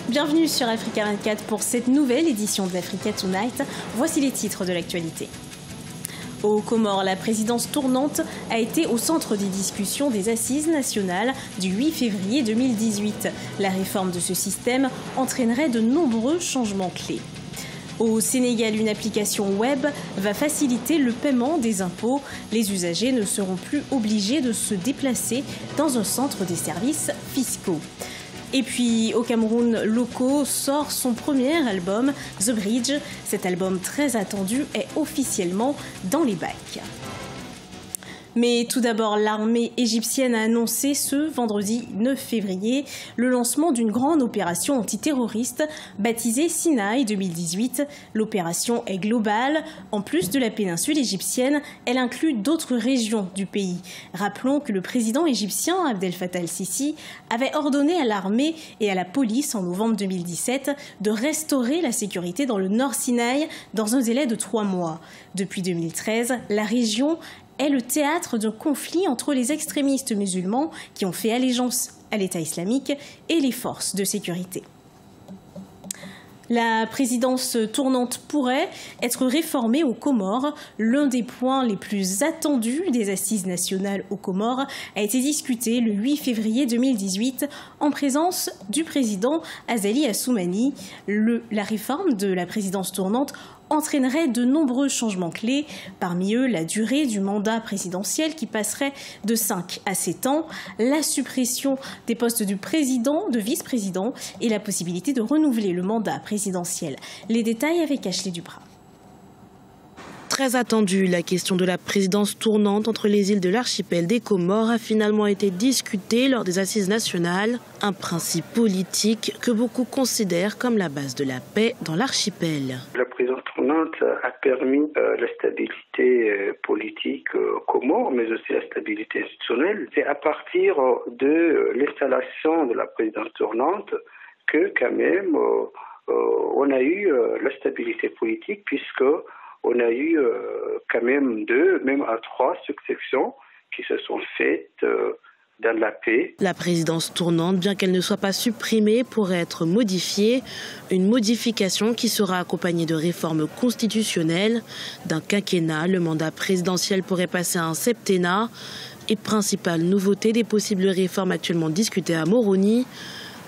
Bienvenue sur Africa 24 pour cette nouvelle édition d'Africa Tonight. Voici les titres de l'actualité. Aux Comores, la présidence tournante a été au centre des discussions des Assises nationales du 8 février 2018. La réforme de ce système entraînerait de nombreux changements clés. Au Sénégal, une application web va faciliter le paiement des impôts. Les usagers ne seront plus obligés de se déplacer dans un centre des services fiscaux. Et puis au Cameroun, Loco sort son premier album, The Bridge. Cet album très attendu est officiellement dans les bacs. Mais tout d'abord, l'armée égyptienne a annoncé ce vendredi 9 février le lancement d'une grande opération antiterroriste baptisée Sinaï 2018. L'opération est globale. En plus de la péninsule égyptienne, elle inclut d'autres régions du pays. Rappelons que le président égyptien Abdel Fattah el-Sisi avait ordonné à l'armée et à la police en novembre 2017 de restaurer la sécurité dans le Nord Sinaï dans un délai de 3 mois. Depuis 2013, la région est le théâtre d'un conflit entre les extrémistes musulmans qui ont fait allégeance à l'État islamique et les forces de sécurité. La présidence tournante pourrait être réformée aux Comores. L'un des points les plus attendus des Assises nationales aux Comores a été discuté le 8 février 2018 en présence du président Azali Assoumani. La réforme de la présidence tournante entraînerait de nombreux changements clés, parmi eux la durée du mandat présidentiel qui passerait de 5 à 7 ans, la suppression des postes du président, de vice-président et la possibilité de renouveler le mandat présidentiel. Les détails avec Ashley Duprat. Très attendue, la question de la présidence tournante entre les îles de l'archipel des Comores a finalement été discutée lors des Assises nationales, un principe politique que beaucoup considèrent comme la base de la paix dans l'archipel. La présidence tournante a permis la stabilité politique aux Comores, mais aussi la stabilité institutionnelle. C'est à partir de l'installation de la présidence tournante que quand même on a eu la stabilité politique, puisque on a eu quand même 2, même à 3 successions qui se sont faites dans la paix. La présidence tournante, bien qu'elle ne soit pas supprimée, pourrait être modifiée. Une modification qui sera accompagnée de réformes constitutionnelles. D'un quinquennat, le mandat présidentiel pourrait passer à un septennat. Et principale nouveauté des possibles réformes actuellement discutées à Moroni,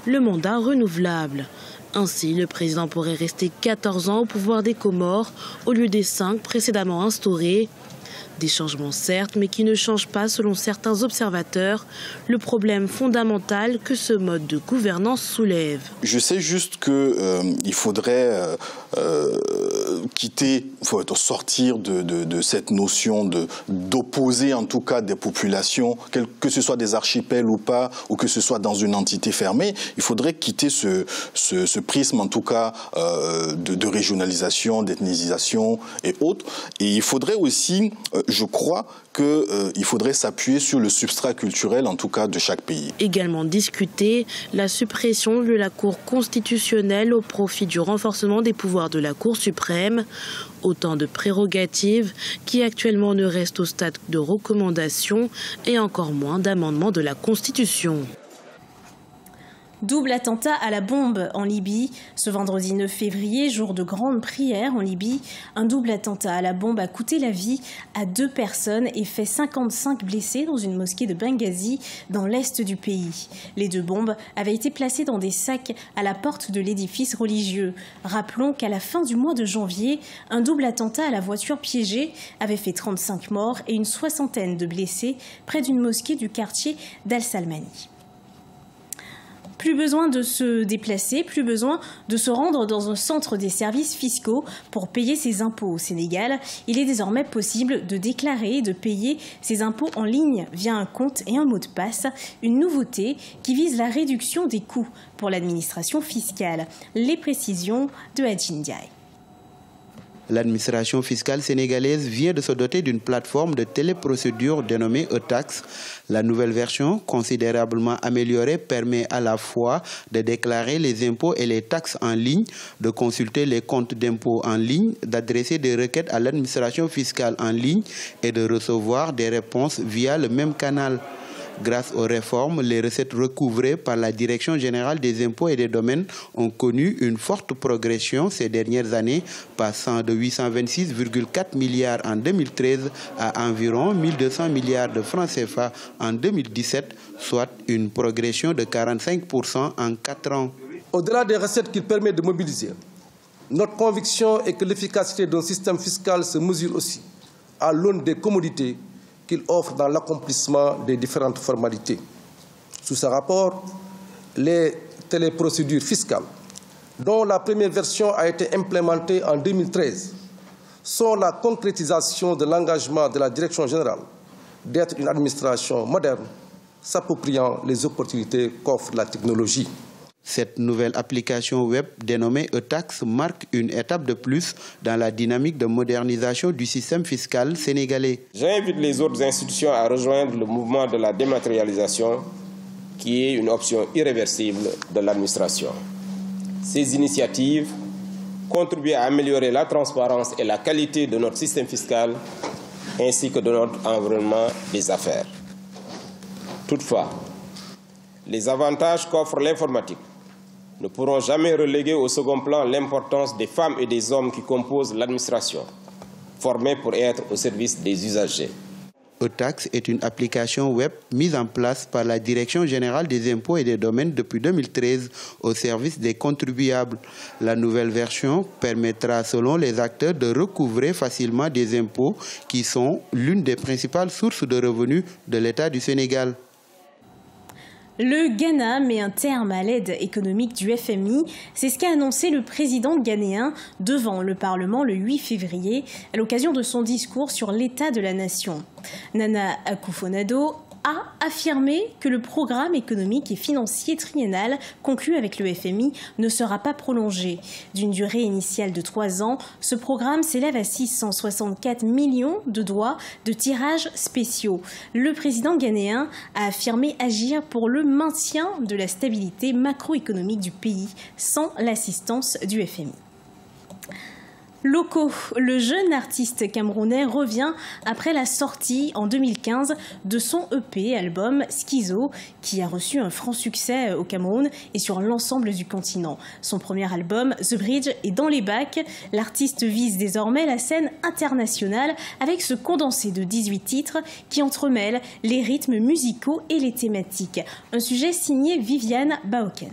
le mandat renouvelable. Ainsi, le président pourrait rester 14 ans au pouvoir des Comores au lieu des 5 précédemment instaurés. Des changements certes, mais qui ne changent pas, selon certains observateurs, le problème fondamental que ce mode de gouvernance soulève. Je sais juste qu'il faudrait sortir de cette notion d'opposer en tout cas des populations, que ce soit des archipels ou pas, ou que ce soit dans une entité fermée. Il faudrait quitter ce prisme en tout cas de régionalisation, d'ethnisation et autres. Et il faudrait aussi, je crois qu'il faudrait s'appuyer sur le substrat culturel, en tout cas, de chaque pays. Également discuté, la suppression de la Cour constitutionnelle au profit du renforcement des pouvoirs de la Cour suprême. Autant de prérogatives qui actuellement ne restent au stade de recommandation et encore moins d'amendement de la Constitution. Double attentat à la bombe en Libye. Ce vendredi 9 février, jour de grande prière en Libye, un double attentat à la bombe a coûté la vie à 2 personnes et fait 55 blessés dans une mosquée de Benghazi, dans l'est du pays. Les 2 bombes avaient été placées dans des sacs à la porte de l'édifice religieux. Rappelons qu'à la fin du mois de janvier, un double attentat à la voiture piégée avait fait 35 morts et une 60aine de blessés près d'une mosquée du quartier d'Al-Salmani. Plus besoin de se déplacer, plus besoin de se rendre dans un centre des services fiscaux pour payer ses impôts au Sénégal. Il est désormais possible de déclarer et de payer ses impôts en ligne via un compte et un mot de passe. Une nouveauté qui vise la réduction des coûts pour l'administration fiscale. Les précisions de Adjin Ndiaye. L'administration fiscale sénégalaise vient de se doter d'une plateforme de téléprocédure dénommée e-Tax. La nouvelle version, considérablement améliorée, permet à la fois de déclarer les impôts et les taxes en ligne, de consulter les comptes d'impôts en ligne, d'adresser des requêtes à l'administration fiscale en ligne et de recevoir des réponses via le même canal. Grâce aux réformes, les recettes recouvrées par la Direction générale des impôts et des domaines ont connu une forte progression ces dernières années, passant de 826,4 milliards en 2013 à environ 1200 milliards de francs CFA en 2017, soit une progression de 45% en 4 ans. Au-delà des recettes qu'il permet de mobiliser, notre conviction est que l'efficacité d'un système fiscal se mesure aussi à l'aune des commodités qu'il offre dans l'accomplissement des différentes formalités. Sous ce rapport, les téléprocédures fiscales, dont la première version a été implémentée en 2013, sont la concrétisation de l'engagement de la Direction générale d'être une administration moderne, s'appropriant les opportunités qu'offre la technologie. Cette nouvelle application web dénommée e-Tax marque une étape de plus dans la dynamique de modernisation du système fiscal sénégalais. J'invite les autres institutions à rejoindre le mouvement de la dématérialisation, qui est une option irréversible de l'administration. Ces initiatives contribuent à améliorer la transparence et la qualité de notre système fiscal, ainsi que de notre environnement des affaires. Toutefois, les avantages qu'offre l'informatique ne pourront jamais reléguer au second plan l'importance des femmes et des hommes qui composent l'administration, formés pour être au service des usagers. e-Tax est une application web mise en place par la Direction générale des impôts et des domaines depuis 2013 au service des contribuables. La nouvelle version permettra, selon les acteurs, de recouvrer facilement des impôts qui sont l'une des principales sources de revenus de l'État du Sénégal. Le Ghana met un terme à l'aide économique du FMI. C'est ce qu'a annoncé le président ghanéen devant le Parlement le 8 février à l'occasion de son discours sur l'état de la nation. Nana Akufo-Addo a affirmé que le programme économique et financier triennal conclu avec le FMI ne sera pas prolongé. D'une durée initiale de 3 ans, ce programme s'élève à 664 millions de dollars de tirages spéciaux. Le président ghanéen a affirmé agir pour le maintien de la stabilité macroéconomique du pays sans l'assistance du FMI. Loko, le jeune artiste camerounais, revient après la sortie en 2015 de son EP album Schizo, qui a reçu un franc succès au Cameroun et sur l'ensemble du continent. Son premier album, The Bridge, est dans les bacs. L'artiste vise désormais la scène internationale avec ce condensé de 18 titres qui entremêlent les rythmes musicaux et les thématiques. Un sujet signé Viviane Baoken.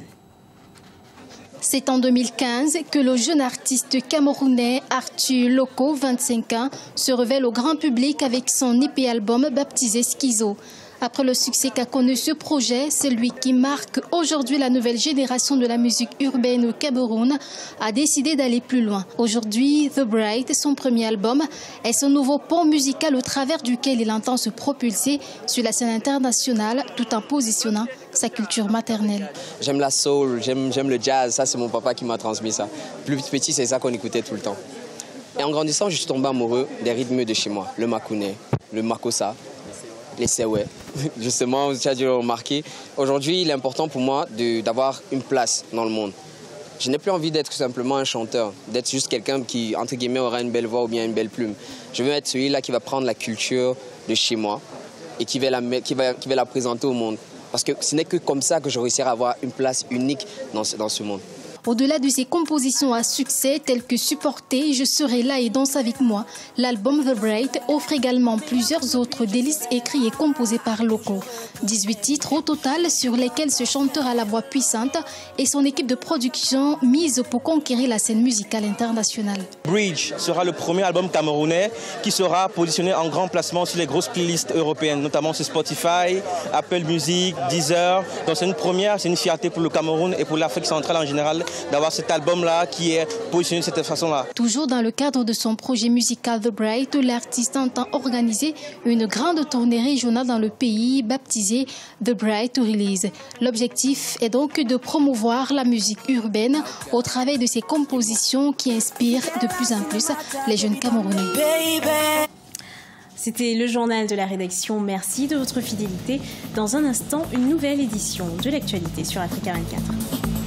C'est en 2015 que le jeune artiste camerounais Arthur Loko, 25 ans, se révèle au grand public avec son EP album baptisé Schizo. Après le succès qu'a connu ce projet, celui qui marque aujourd'hui la nouvelle génération de la musique urbaine au Cameroun a décidé d'aller plus loin. Aujourd'hui, The Bright, son premier album, est son nouveau pont musical au travers duquel il entend se propulser sur la scène internationale tout en positionnant sa culture maternelle. J'aime la soul, j'aime le jazz, ça c'est mon papa qui m'a transmis ça. Plus petit, c'est ça qu'on écoutait tout le temps. Et en grandissant, je suis tombé amoureux des rythmes de chez moi, le makouné, le makossa, les sewe. Justement, tu as dû le remarquer. Aujourd'hui, il est important pour moi d'avoir une place dans le monde. Je n'ai plus envie d'être simplement un chanteur, d'être juste quelqu'un qui, entre guillemets, aura une belle voix ou bien une belle plume. Je veux être celui-là qui va prendre la culture de chez moi et qui va la présenter au monde. Parce que ce n'est que comme ça que je réussirai à avoir une place unique dans ce monde. Au-delà de ses compositions à succès telles que Supporter, Je serai là et danse avec moi, l'album The Bright offre également plusieurs autres délices écrits et composés par Loko. 18 titres au total sur lesquels ce chanteur à la voix puissante et son équipe de production mise pour conquérir la scène musicale internationale. Bridge sera le premier album camerounais qui sera positionné en grand placement sur les grosses playlists européennes, notamment sur Spotify, Apple Music, Deezer. Donc c'est une première, c'est une fierté pour le Cameroun et pour l'Afrique centrale en général d'avoir cet album-là qui est positionné de cette façon-là. Toujours dans le cadre de son projet musical The Bright, l'artiste entend organiser une grande tournée régionale dans le pays baptisée The Bright Release. L'objectif est donc de promouvoir la musique urbaine au travers de ses compositions qui inspirent de plus en plus les jeunes Camerounais. C'était le journal de la rédaction. Merci de votre fidélité. Dans un instant, une nouvelle édition de l'actualité sur Africa 24.